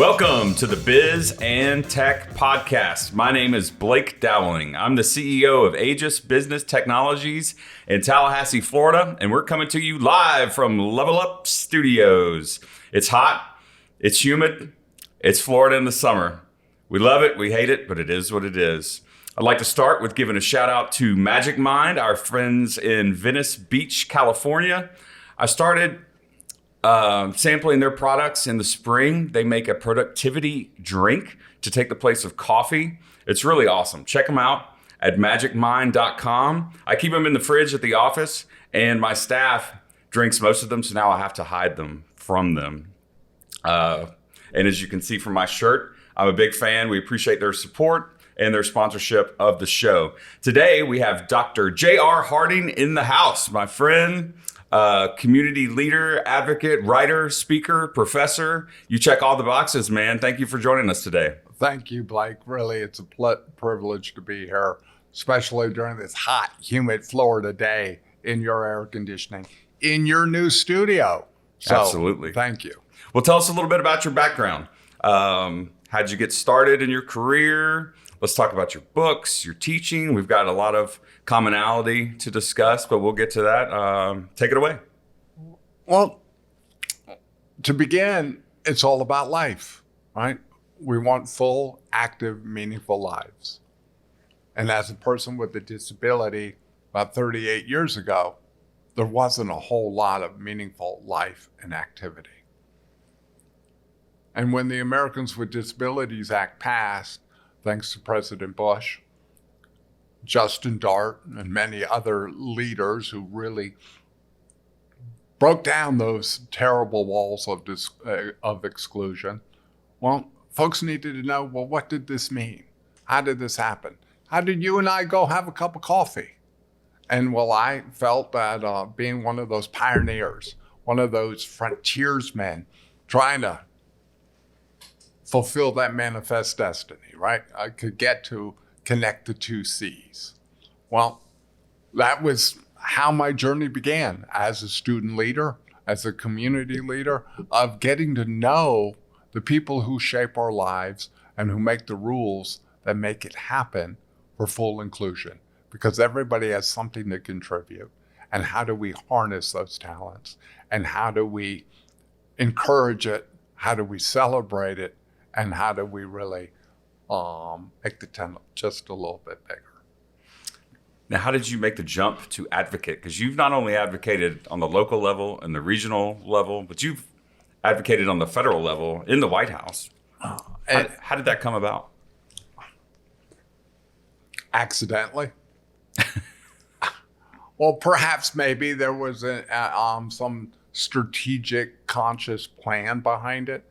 Welcome to the Biz and Tech Podcast. My name is Blake Dowling. I'm the CEO of Aegis Business Technologies in Tallahassee, Florida, and we're coming to you live from Level Up Studios. It's hot, it's humid, it's Florida in the summer. We love it, we hate it, but it is what it is. I'd like to start with giving a shout out to Magic Mind, our friends in Venice Beach, California. I started sampling their products in the spring. They make a productivity drink to take the place of coffee. It's really awesome. Check them out at magicmind.com. I keep them in the fridge at the office, and my staff drinks most of them, so now I have to hide them from them. And as you can see from my shirt, I'm a big fan. We appreciate their support and their sponsorship of the show. Today, we have Dr. J.R. Harding in the house, my friend, community leader, advocate, writer, speaker, professor. You check all the boxes, man. Thank you for joining us today. Thank you, Blake. Really, it's a privilege to be here, especially during this hot, humid Florida day in your air conditioning, in your new studio. So, absolutely. Thank you. Well, tell us a little bit about your background. How'd you get started in your career? Let's talk about your books, your teaching. We've got a lot of commonality to discuss, but we'll get to that. Take it away. Well, to begin, it's all about life, right? We want full, active, meaningful lives. And as a person with a disability about 38 years ago, there wasn't a whole lot of meaningful life and activity. And when the Americans with Disabilities Act passed, thanks to President Bush, Justin Dart, and many other leaders who really broke down those terrible walls of exclusion, well, folks needed to know, well, what did this mean? How did this happen? How did you and I go have a cup of coffee? And well, I felt that being one of those pioneers, one of those frontiersmen trying to fulfill that manifest destiny, right? I could get to connect the two C's. Well, that was how my journey began as a student leader, as a community leader, of getting to know the people who shape our lives and who make the rules that make it happen for full inclusion. Because everybody has something to contribute. And how do we harness those talents? And how do we encourage it? How do we celebrate it? And how do we really make the tent just a little bit bigger? Now, how did you make the jump to advocate? Because you've not only advocated on the local level and the regional level, but you've advocated on the federal level in the White House. How did that come about? Accidentally. Well, perhaps maybe there was some strategic, conscious plan behind it.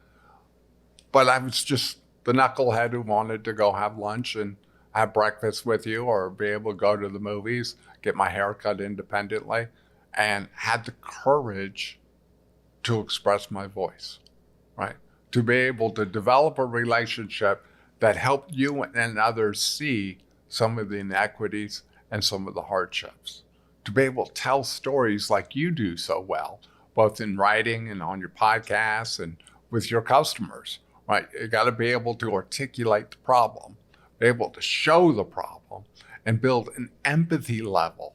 But I was just the knucklehead who wanted to go have lunch and have breakfast with you or be able to go to the movies, get my hair cut independently, and had the courage to express my voice, right? To be able to develop a relationship that helped you and others see some of the inequities and some of the hardships. To be able to tell stories like you do so well, both in writing and on your podcasts and with your customers. Right, you got to be able to articulate the problem, be able to show the problem, and build an empathy level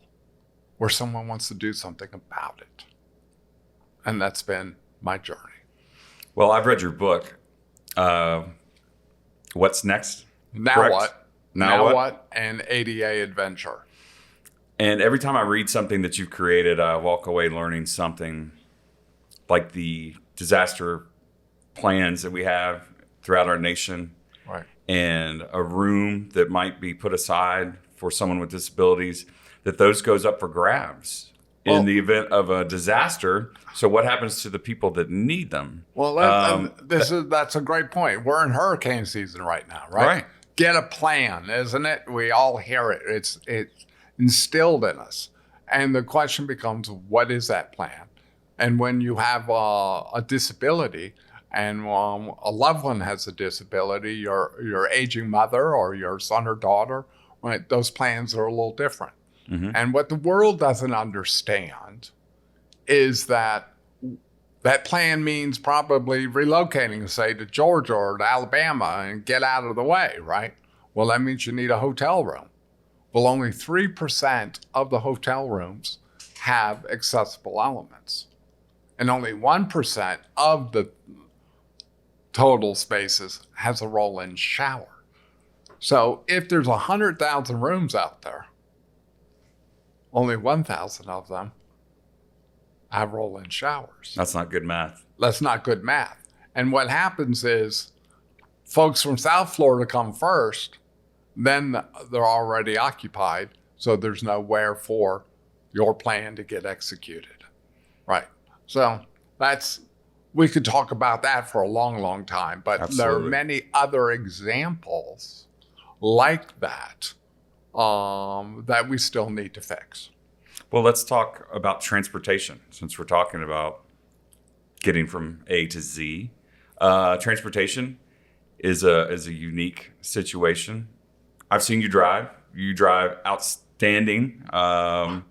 where someone wants to do something about it. And that's been my journey. Well, I've read your book. What's next? Now Correct? What? Now what? And ADA Adventure. And every time I read something that you've created, I walk away learning something, like the disaster plans that we have throughout our nation, right? And a room that might be put aside for someone with disabilities, that those goes up for grabs in the event of a disaster. So what happens to the people that need them? Well, that's a great point. We're in hurricane season right now, right? Right. Get a plan, isn't it? We all hear it. It's instilled in us. And the question becomes, what is that plan? And when you have a disability, and a loved one has a disability, your aging mother or your son or daughter, right? Those plans are a little different. Mm-hmm. And what the world doesn't understand is that That plan means probably relocating, say, to Georgia or to Alabama and get out of the way, right? Well, that means you need a hotel room. Well, only 3% of the hotel rooms have accessible elements. And only 1% of the total spaces has a roll-in shower. So if there's 100,000 rooms out there, only 1,000 of them have roll-in showers. That's not good math. That's not good math. And what happens is folks from South Florida come first, then they're already occupied, so there's nowhere for your plan to get executed, right? So we could talk about that for a long, long time, but Absolutely. There are many other examples like that that we still need to fix. Well, let's talk about transportation, since we're talking about getting from A to Z. Transportation is a unique situation. I've seen you drive. You drive outstanding. Well,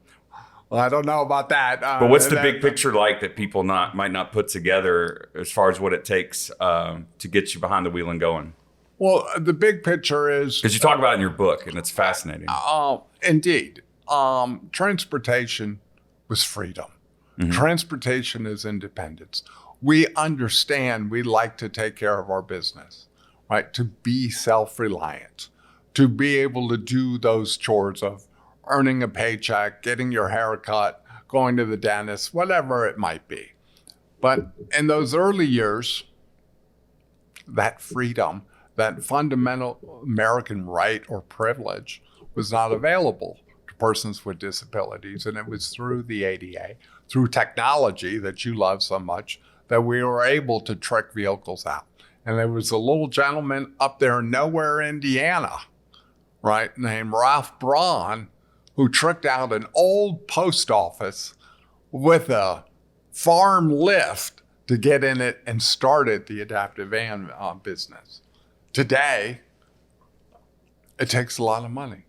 I don't know about that. But what's the big picture like that people might not put together as far as what it takes to get you behind the wheel and going? Well, the big picture is... Because you talk about it in your book, and it's fascinating. Indeed. Transportation was freedom. Mm-hmm. Transportation is independence. We understand we like to take care of our business, right? To be self-reliant, to be able to do those chores of earning a paycheck, getting your hair cut, going to the dentist, whatever it might be. But in those early years, that freedom, that fundamental American right or privilege was not available to persons with disabilities. And it was through the ADA, through technology that you love so much, that we were able to trick vehicles out. And there was a little gentleman up there in nowhere, Indiana, right, named Ralph Braun, who tricked out an old post office with a farm lift to get in it and started the adaptive van business. Today, it takes a lot of money.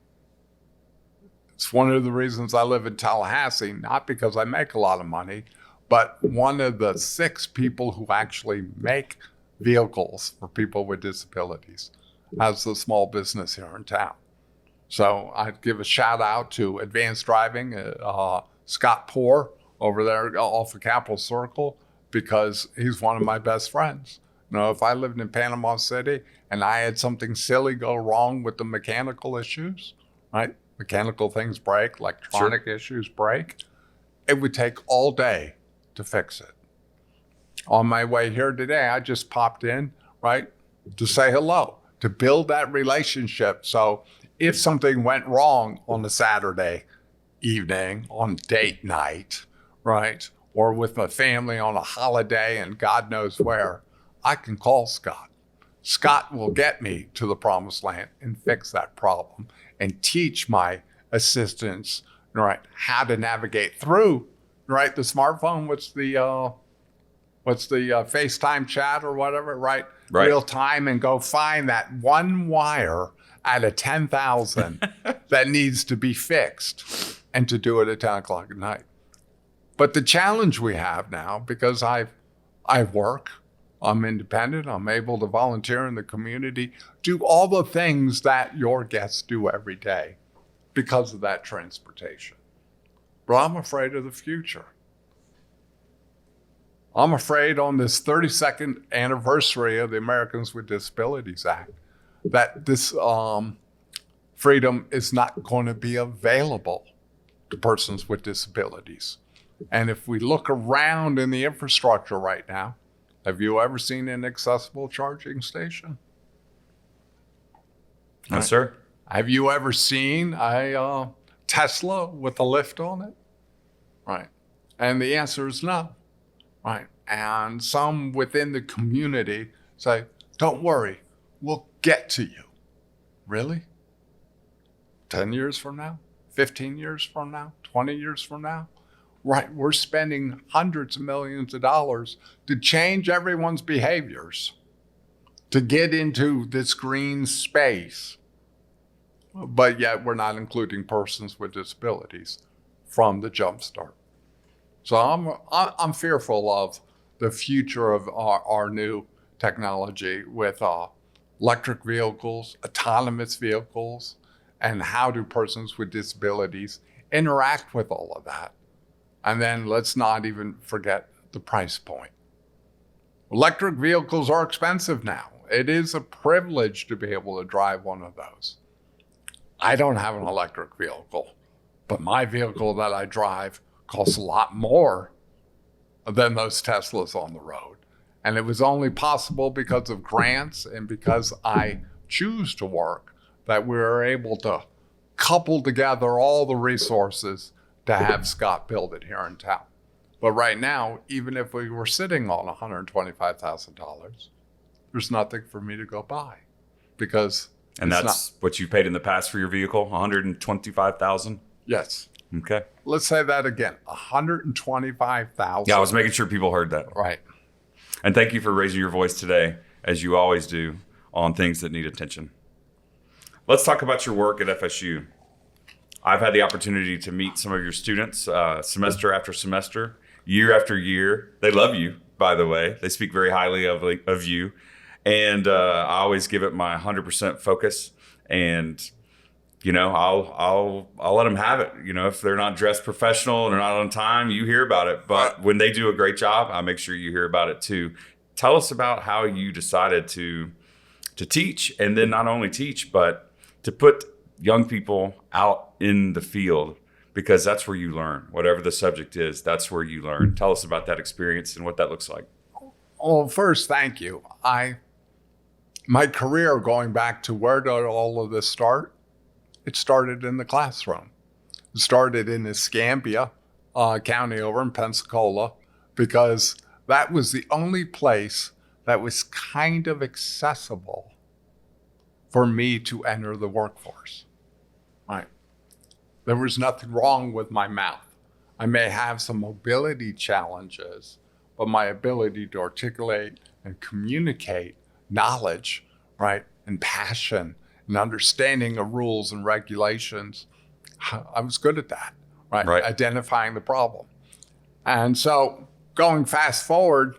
It's one of the reasons I live in Tallahassee, not because I make a lot of money, but one of the 6 people who actually make vehicles for people with disabilities has a small business here in town. So I'd give a shout out to Advanced Driving, Scott Poor over there off of Capitol Circle, because he's one of my best friends. You know, if I lived in Panama City and I had something silly go wrong with the mechanical issues, right? Mechanical things break, electronic issues break. It would take all day to fix it. On my way here today, I just popped in, right, to say hello, to build that relationship. So if something went wrong on a Saturday evening, on date night, right, or with my family on a holiday and God knows where, I can call Scott. Scott will get me to the promised land and fix that problem and teach my assistants, right, how to navigate through, right, the smartphone. What's the FaceTime chat or whatever, right? Real time, and go find that one wire out of 10,000 that needs to be fixed, and to do it at 10 o'clock at night. But the challenge we have now, because I work, I'm independent, I'm able to volunteer in the community, do all the things that your guests do every day because of that transportation. But I'm afraid of the future. I'm afraid on this 32nd anniversary of the Americans with Disabilities Act that this freedom is not going to be available to persons with disabilities. And if we look around in the infrastructure right now, have you ever seen an accessible charging station? No, sir. Have you ever seen a Tesla with a lift on it? Right. And the answer is no. Right. And some within the community say, don't worry, we'll get to you. Really? 10 years from now? 15 years from now? 20 years from now? Right, we're spending hundreds of millions of dollars to change everyone's behaviors, to get into this green space, but yet we're not including persons with disabilities from the jump start. So I'm fearful of the future of our new technology with electric vehicles, autonomous vehicles, and how do persons with disabilities interact with all of that. And then let's not even forget the price point. Electric vehicles are expensive now. It is a privilege to be able to drive one of those. I don't have an electric vehicle, but my vehicle that I drive costs a lot more than those Teslas on the road. And it was only possible because of grants and because I choose to work that we were able to couple together all the resources to have Scott build it here in town. But right now, even if we were sitting on $125,000, there's nothing for me to go buy because And that's what you paid in the past for your vehicle, $125,000? Yes. Okay. Let's say that again, $125,000. Yeah, I was making sure people heard that. Right. And thank you for raising your voice today, as you always do, on things that need attention. Let's talk about your work at FSU. I've had the opportunity to meet some of your students semester after semester, year after year. They love you, by the way. They speak very highly of you. And I always give it my 100% focus. And, you know, I'll let them have it. You know, if they're not dressed professional and they're not on time, you hear about it. But when they do a great job, I make sure you hear about it too. Tell us about how you decided to teach, and then not only teach, but to put young people out in the field, because that's where you learn. Whatever the subject is, that's where you learn. Tell us about that experience and what that looks like. Well, first, thank you. My career, going back to where did all of this start? It started in the classroom. It started in Escambia County over in Pensacola, because that was the only place that was kind of accessible for me to enter the workforce. Right. There was nothing wrong with my mouth. I may have some mobility challenges, but my ability to articulate and communicate knowledge, right, and passion and understanding of rules and regulations, I was good at that, right? Identifying the problem. And so going fast forward,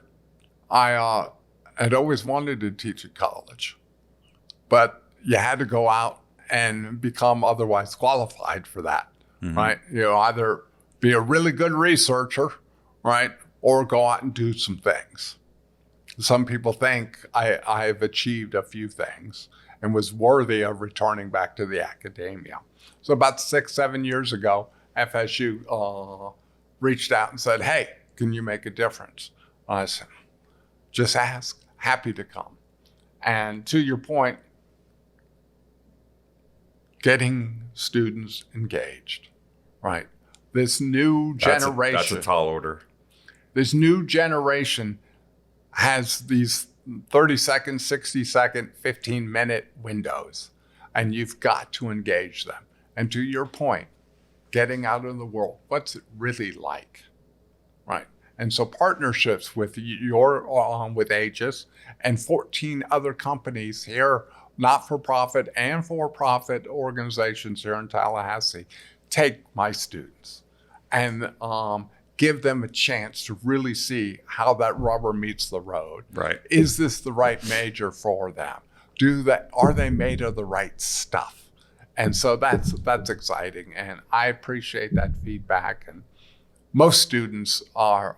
I had always wanted to teach at college, but you had to go out and become otherwise qualified for that, right? You know, either be a really good researcher, right, or go out and do some things. Some people think I've achieved a few things and was worthy of returning back to the academia. So about 6-7 years ago, FSU reached out and said, hey, can you make a difference? I said, just ask, happy to come. And to your point, getting students engaged, right? This new generation. That's a tall order. This new generation has these 30-second, 60-second, 15-minute windows, and you've got to engage them. And to your point, getting out in the world, what's it really like, right? And so partnerships with with Aegis and 14 other companies here, not-for-profit and for-profit organizations here in Tallahassee, take my students and give them a chance to really see how that rubber meets the road. Right. Is this the right major for them? Are they made of the right stuff? And so that's exciting, and I appreciate that feedback. And most students are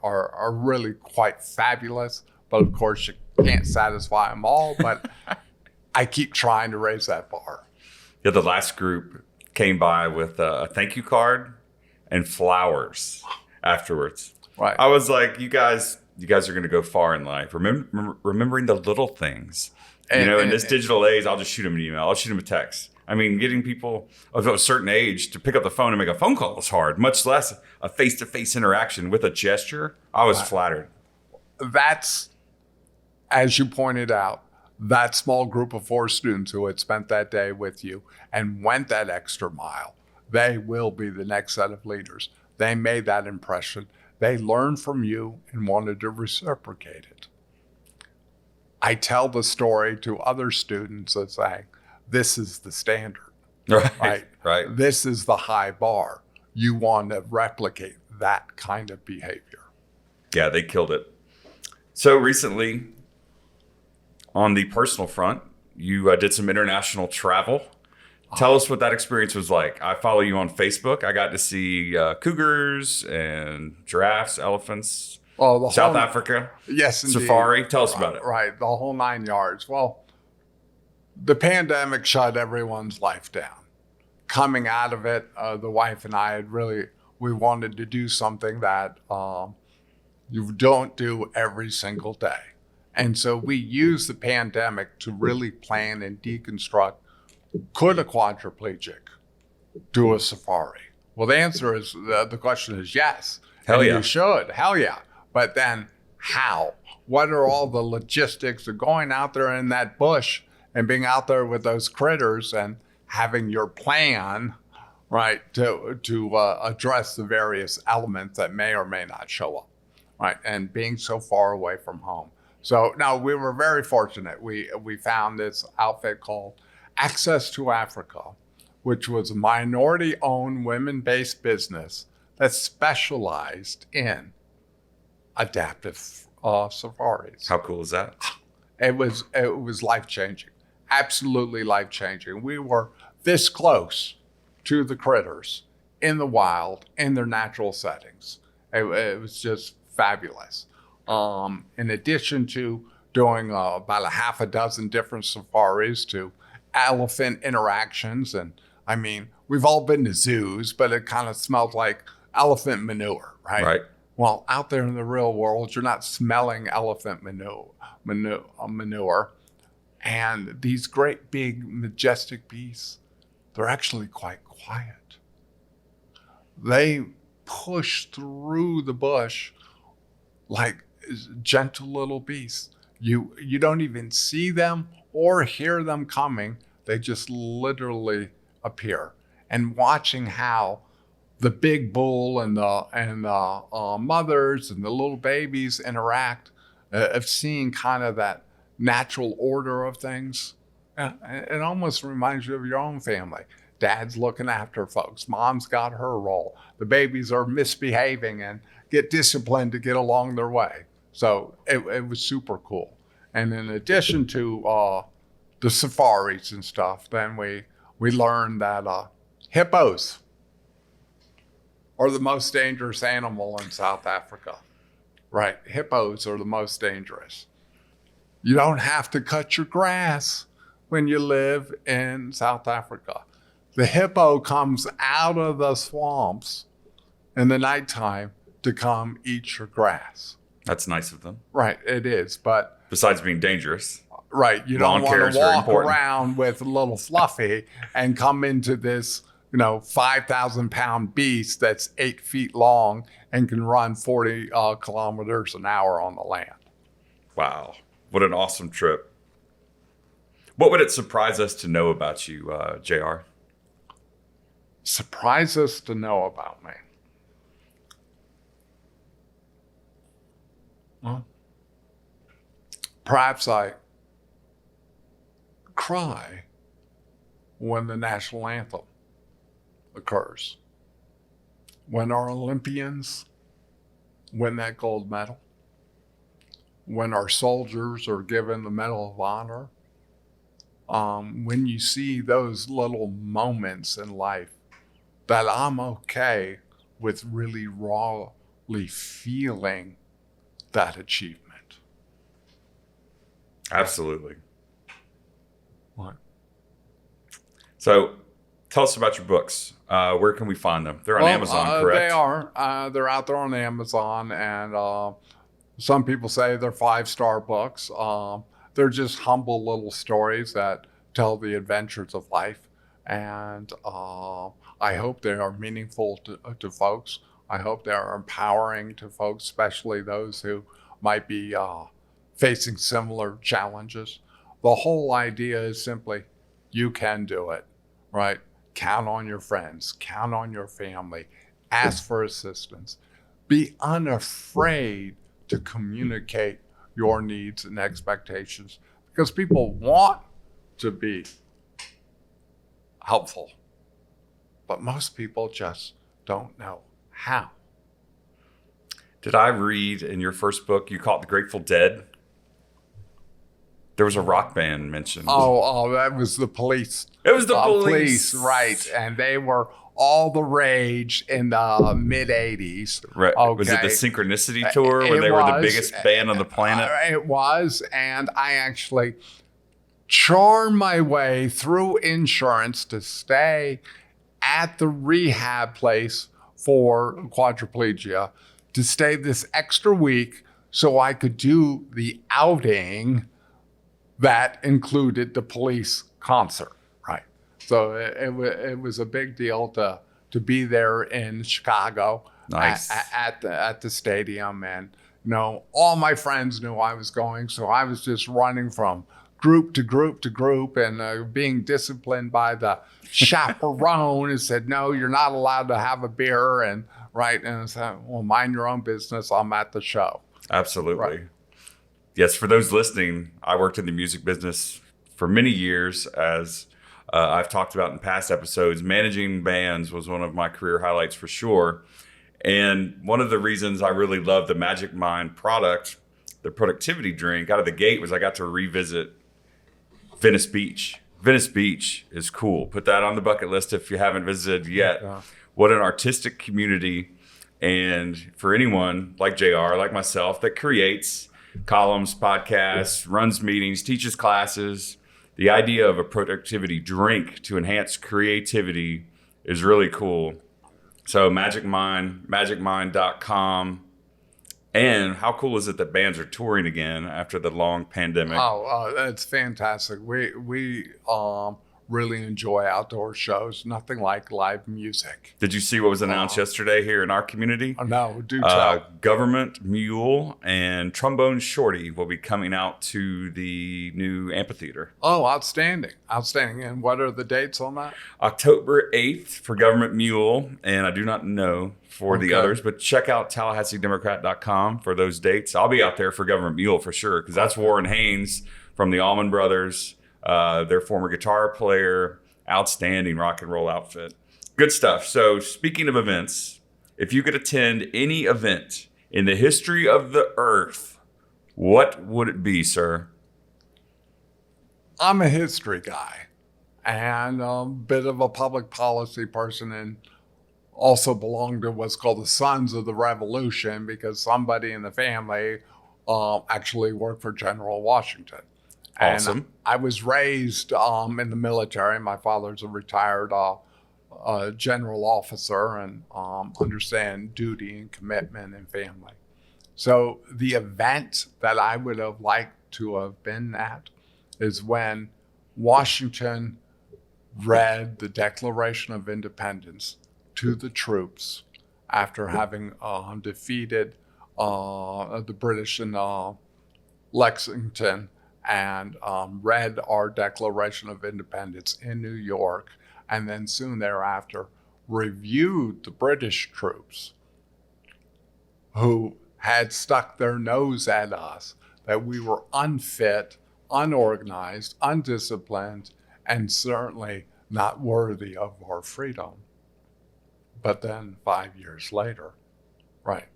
really quite fabulous, but of course you can't satisfy them all. But I keep trying to raise that bar. Yeah, the last group came by with a thank you card and flowers afterwards. Right. I was like, you guys are going to go far in life. Remembering the little things. In this digital age, I'll just shoot them an email. I'll shoot them a text. I mean, getting people of a certain age to pick up the phone and make a phone call is hard, much less a face-to-face interaction with a gesture. I was flattered. That's, as you pointed out, that small group of 4 students who had spent that day with you and went that extra mile, they will be the next set of leaders. They made that impression. They learned from you and wanted to reciprocate it. I tell the story to other students that say, this is the standard, right? This is the high bar. You want to replicate that kind of behavior. Yeah, they killed it. So recently, on the personal front, you did some international travel. Tell us what that experience was like. I follow you on Facebook. I got to see cougars and giraffes, elephants, Well, the South whole Africa, yes, indeed. safari. Tell us about it. Right, the whole 9 yards. Well, the pandemic shut everyone's life down. Coming out of it, the wife and I we wanted to do something that you don't do every single day. And so we used the pandemic to really plan and deconstruct, could a quadriplegic do a safari? Well, the answer is, the question is yes. Hell and yeah. You should, hell yeah. But then how? What are all the logistics of going out there in that bush and being out there with those critters and having your plan, right, to address the various elements that may or may not show up, right, and being so far away from home. So now we were very fortunate. We found this outfit called Access to Africa, which was a minority-owned, women-based business that specialized in adaptive safaris. How cool is that? It was life-changing, absolutely life-changing. We were this close to the critters in the wild, in their natural settings. It was just fabulous. In addition to doing about a half a dozen different safaris to elephant interactions, and I mean, we've all been to zoos, but it kind of smells like elephant manure, right? Right. Well, out there in the real world, you're not smelling elephant manure. And these great, big, majestic beasts, they're actually quite quiet. They push through the bush like gentle little beasts. You don't even see them or hear them coming. They just literally appear. And watching how the big bull and the mothers and the little babies interact, of seeing kind of that natural order of things. It almost reminds you of your own family. Dad's looking after folks. Mom's got her role. The babies are misbehaving and get disciplined to get along their way. So it was super cool. And in addition to the safaris and stuff, then we learned that hippos are the most dangerous animal in South Africa. Right, hippos are the most dangerous. You don't have to cut your grass when you live in South Africa. The hippo comes out of the swamps in the nighttime to come eat your grass. That's nice of them. Right, it is, but besides being dangerous. Right, you Lawn don't care want is to very walk important. around with a little Fluffy and come into this, 5,000-pound beast that's 8 feet long and can run 40 kilometers an hour on the land. Wow. What an awesome trip. What would it surprise us to know about you, JR? Surprise us to know about me. Well, perhaps I cry when the national anthem occurs. When our Olympians win that gold medal. When our soldiers are given the Medal of Honor. When you see those little moments in life, that I'm okay with really rawly feeling that achievement. Absolutely. What? So tell us about your books. Where can we find them? They're on Amazon, correct? They are. They're out there on Amazon, and some people say they're 5-star books. They're just humble little stories that tell the adventures of life, and I hope they are meaningful to folks. I hope they are empowering to folks, especially those who might be facing similar challenges. The whole idea is simply, you can do it, right? Count on your friends, count on your family, ask for assistance. Be unafraid to communicate your needs and expectations, because people want to be helpful, but most people just don't know how. Did I read in your first book, you call it The Grateful Dead? There was a rock band mentioned. That was the Police. It was the Police. Right. And they were all the rage in the mid-'80s. Right. Okay. Was it the Synchronicity Tour where they were the biggest band on the planet? It was. And I actually charmed my way through insurance to stay at the rehab place for quadriplegia, to stay this extra week so I could do the outing that included the Police concert, right? So it was a big deal to be there in Chicago. Nice. At the stadium, and all my friends knew I was going, so I was just running from group to group to group, and being disciplined by the chaperone who said, "No, you're not allowed to have a beer," and I said, "Well, mind your own business. I'm at the show." Absolutely. Right. Yes, for those listening, I worked in the music business for many years. As I've talked about in past episodes, managing bands was one of my career highlights for sure. And one of the reasons I really love the Magic Mind product, the productivity drink, out of the gate was I got to revisit Venice Beach. Venice Beach is cool. Put that on the bucket list if you haven't visited yet. Yeah. What an artistic community. And for anyone like JR, like myself, that creates columns, podcasts, runs meetings, teaches classes, the idea of a productivity drink to enhance creativity is really cool. So Magic Mind, magicmind.com. And how cool is it that bands are touring again after the long pandemic? That's fantastic. We really enjoy outdoor shows. Nothing like live music. Did you see what was announced yesterday here in our community? No, do tell. Government Mule and Trombone Shorty will be coming out to the new amphitheater. Oh, outstanding. Outstanding. And what are the dates on that? October 8th for Government Mule, and I do not know for the others, but check out TallahasseeDemocrat.com for those dates. I'll be out there for Government Mule for sure, because that's Warren Haynes from the Allman Brothers, their former guitar player, outstanding rock and roll outfit. Good stuff. So speaking of events, if you could attend any event in the history of the earth, what would it be, sir? I'm a history guy and a bit of a public policy person, and also belong to what's called the Sons of the Revolution, because somebody in the family actually worked for General Washington. Awesome. And I was raised in the military. My father's a retired general officer, and understand duty and commitment and family. So the event that I would have liked to have been at is when Washington read the Declaration of Independence to the troops after having defeated the British in Lexington, and read our Declaration of Independence in New York, and then soon thereafter reviewed the British troops who had stuck their nose at us, that we were unfit, unorganized, undisciplined, and certainly not worthy of our freedom. But then 5 years later, right,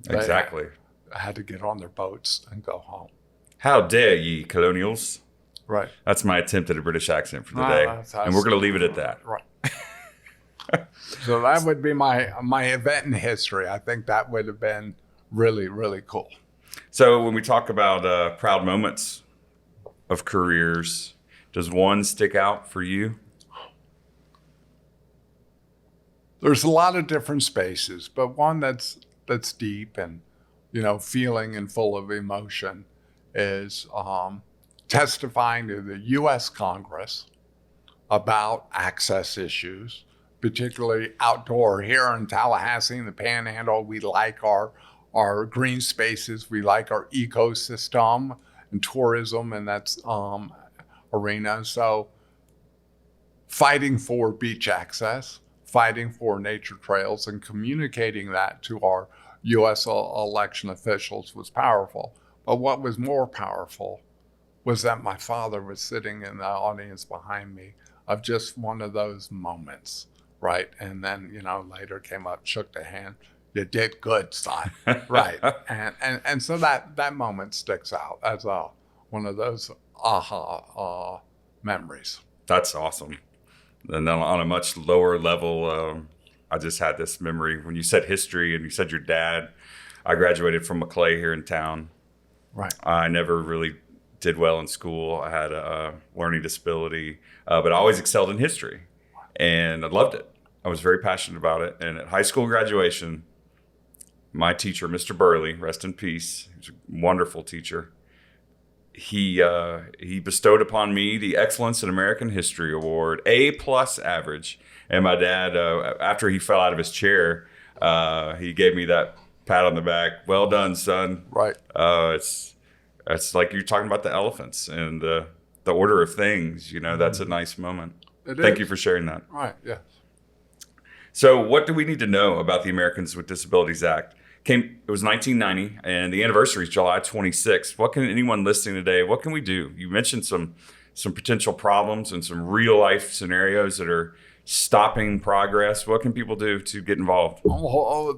Exactly. they had to get on their boats and go home. How dare ye, colonials? Right. That's my attempt at a British accent for the day. And we're going to leave it at that. Right. So that would be my event in history. I think that would have been really, really cool. So when we talk about proud moments of careers, does one stick out for you? There's a lot of different spaces, but one that's deep and, feeling and full of emotion is testifying to the U.S. Congress about access issues, particularly outdoor. Here in Tallahassee, in the Panhandle, we like our green spaces. We like our ecosystem and tourism, and that's arena. So fighting for beach access, fighting for nature trails, and communicating that to our U.S. election officials was powerful. But what was more powerful was that my father was sitting in the audience behind me, of just one of those moments, right? And then, later came up, shook the hand. You did good, son. Right. And so that moment sticks out as one of those aha memories. That's awesome. And then on a much lower level, I just had this memory when you said history and you said your dad. I graduated from McClay here in town. Right. I never really did well in school. I had a learning disability, but I always excelled in history, and I loved it. I was very passionate about it. And at high school graduation, my teacher, Mr. Burley, rest in peace, he was a wonderful teacher. He bestowed upon me the Excellence in American History Award, A+ average. And my dad, after he fell out of his chair, he gave me that pat on the back. Well done, son. Right. It's like you're talking about the elephants and the order of things. That's a nice moment. Thank you for sharing that. Right. Yeah. So what do we need to know about the Americans with Disabilities Act? It was 1990, and the anniversary is July 26th. What can anyone listening today, what can we do? You mentioned some potential problems and some real life scenarios that are stopping progress. What can people do to get involved?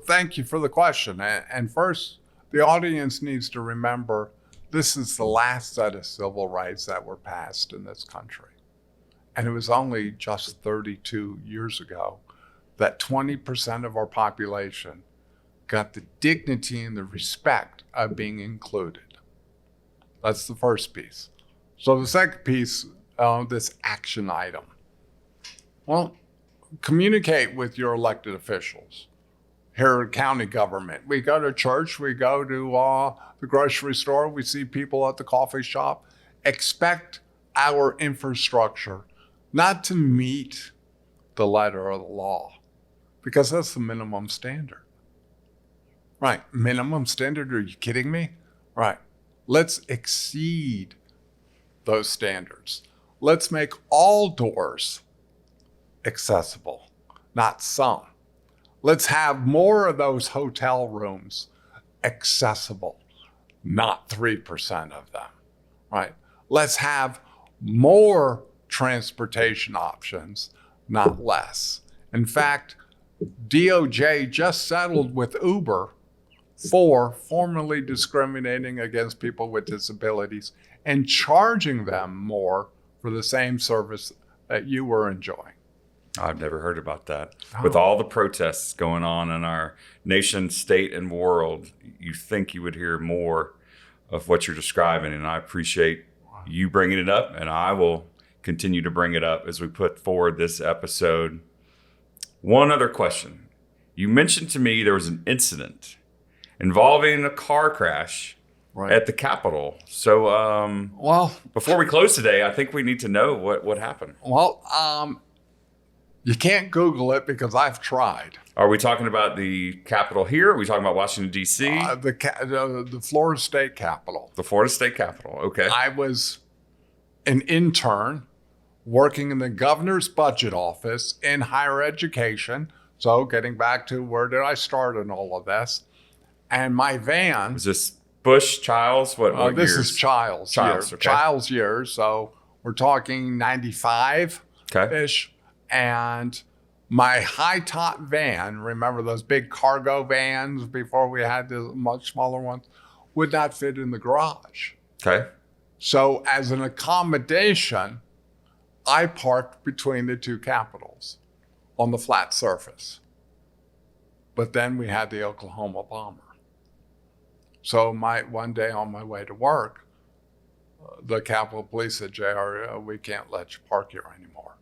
Thank you for the question. And first, the audience needs to remember this is the last set of civil rights that were passed in this country. And it was only just 32 years ago that 20% of our population got the dignity and the respect of being included. That's the first piece. So the second piece, this action item. Well, communicate with your elected officials. Here at county government, we go to church, we go to the grocery store, we see people at the coffee shop. Expect our infrastructure not to meet the letter of the law, because that's the minimum standard. Right, minimum standard, are you kidding me? Right, let's exceed those standards. Let's make all doors accessible, not some. Let's have more of those hotel rooms accessible, not 3% of them, right? Let's have more transportation options, not less. In fact, DOJ just settled with Uber for formally discriminating against people with disabilities and charging them more for the same service that you were enjoying. I've never heard about that. Oh. With all the protests going on in our nation, state, and world, you think you would hear more of what you're describing, and I appreciate you bringing it up, and I will continue to bring it up as we put forward this episode. One other question. You mentioned to me there was an incident involving a car crash at the Capitol. So, well, before we close today, I think we need to know what happened. Well, you can't Google it because I've tried. Are we talking about the Capitol here? Are we talking about Washington, D.C.? The Florida State Capitol. The Florida State Capitol, okay. I was an intern working in the governor's budget office in higher education. So getting back to where did I start in all of this? And my van... Was this Bush, Childs? What this years? Is Childs. Childs, okay. Childs years. So we're talking 95-ish. Okay. And my high-top van, remember those big cargo vans before we had the much smaller ones, would not fit in the garage. Okay. So as an accommodation, I parked between the two capitals on the flat surface. But then we had the Oklahoma bomber. So one day on my way to work, the Capitol Police said, JR, we can't let you park here anymore.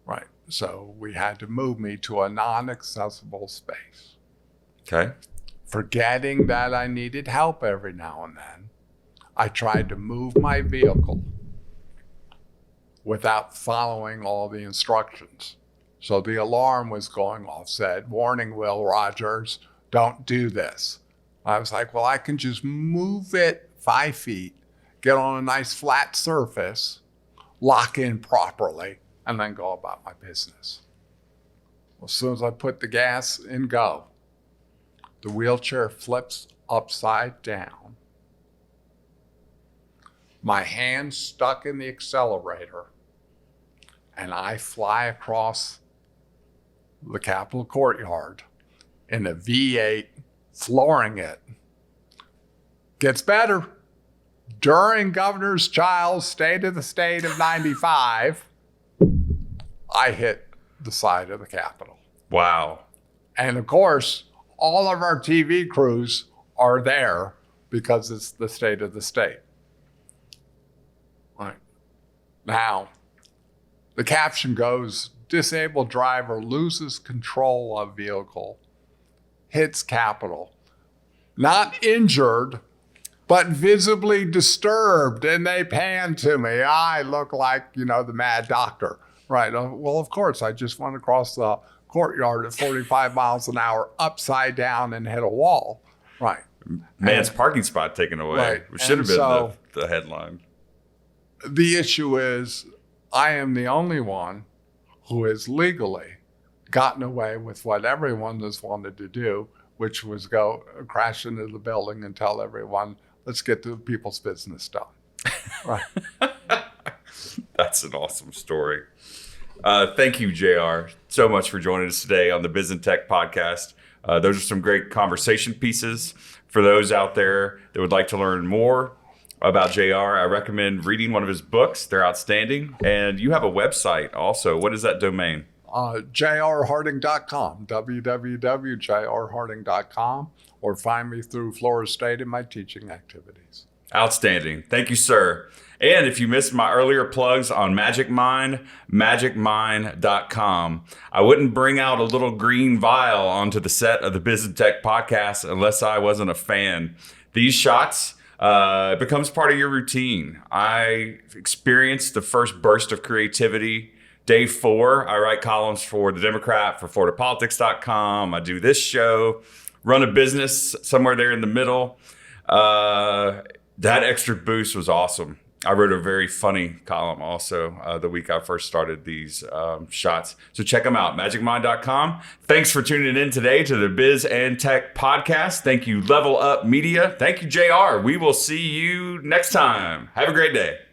Right. So we had to move me to a non-accessible space. Okay. Forgetting that I needed help every now and then, I tried to move my vehicle without following all the instructions. So the alarm was going off, said, warning, Will Rogers, don't do this. I was like, well, I can just move it 5 feet, get on a nice flat surface, lock in properly, and then go about my business. Well, as soon as I put the gas in go, the wheelchair flips upside down. My hand stuck in the accelerator, and I fly across the Capitol courtyard in a V8, flooring it. Gets better. During Governor Child's State of the State of 95, I hit the side of the Capitol. Wow. And of course, all of our TV crews are there because it's the state of the state. Right. Now, the caption goes, disabled driver loses control of vehicle, hits Capitol. Not injured, but visibly disturbed. And they pan to me. I look like, the mad doctor. Right. Well, of course, I just went across the courtyard at 45 miles an hour, upside down, and hit a wall. Right. Man's parking spot taken away. Right. Which should have been the headline. The issue is, I am the only one who has legally gotten away with what everyone has wanted to do, which was go crash into the building and tell everyone, let's get the people's business done. Right. That's an awesome story. Thank you, JR, so much for joining us today on the Biz and Tech podcast. Those are some great conversation pieces. For those out there that would like to learn more about JR, I recommend reading one of his books. They're outstanding. And you have a website also. What is that domain? jrharding.com, www.jrharding.com, or find me through Florida State in my teaching activities. Outstanding. Thank you, sir. And if you missed my earlier plugs on Magic Mind, magicmind.com. I wouldn't bring out a little green vial onto the set of the Biz and Tech podcast unless I wasn't a fan. These shots becomes part of your routine. I experienced the first burst of creativity. Day 4, I write columns for The Democrat, for FloridaPolitics.com. I do this show, run a business somewhere there in the middle. That extra boost was awesome. I wrote a very funny column also the week I first started these shots. So check them out, magicmind.com. Thanks for tuning in today to the Biz and Tech podcast. Thank you, Level Up Media. Thank you, JR. We will see you next time. Have a great day.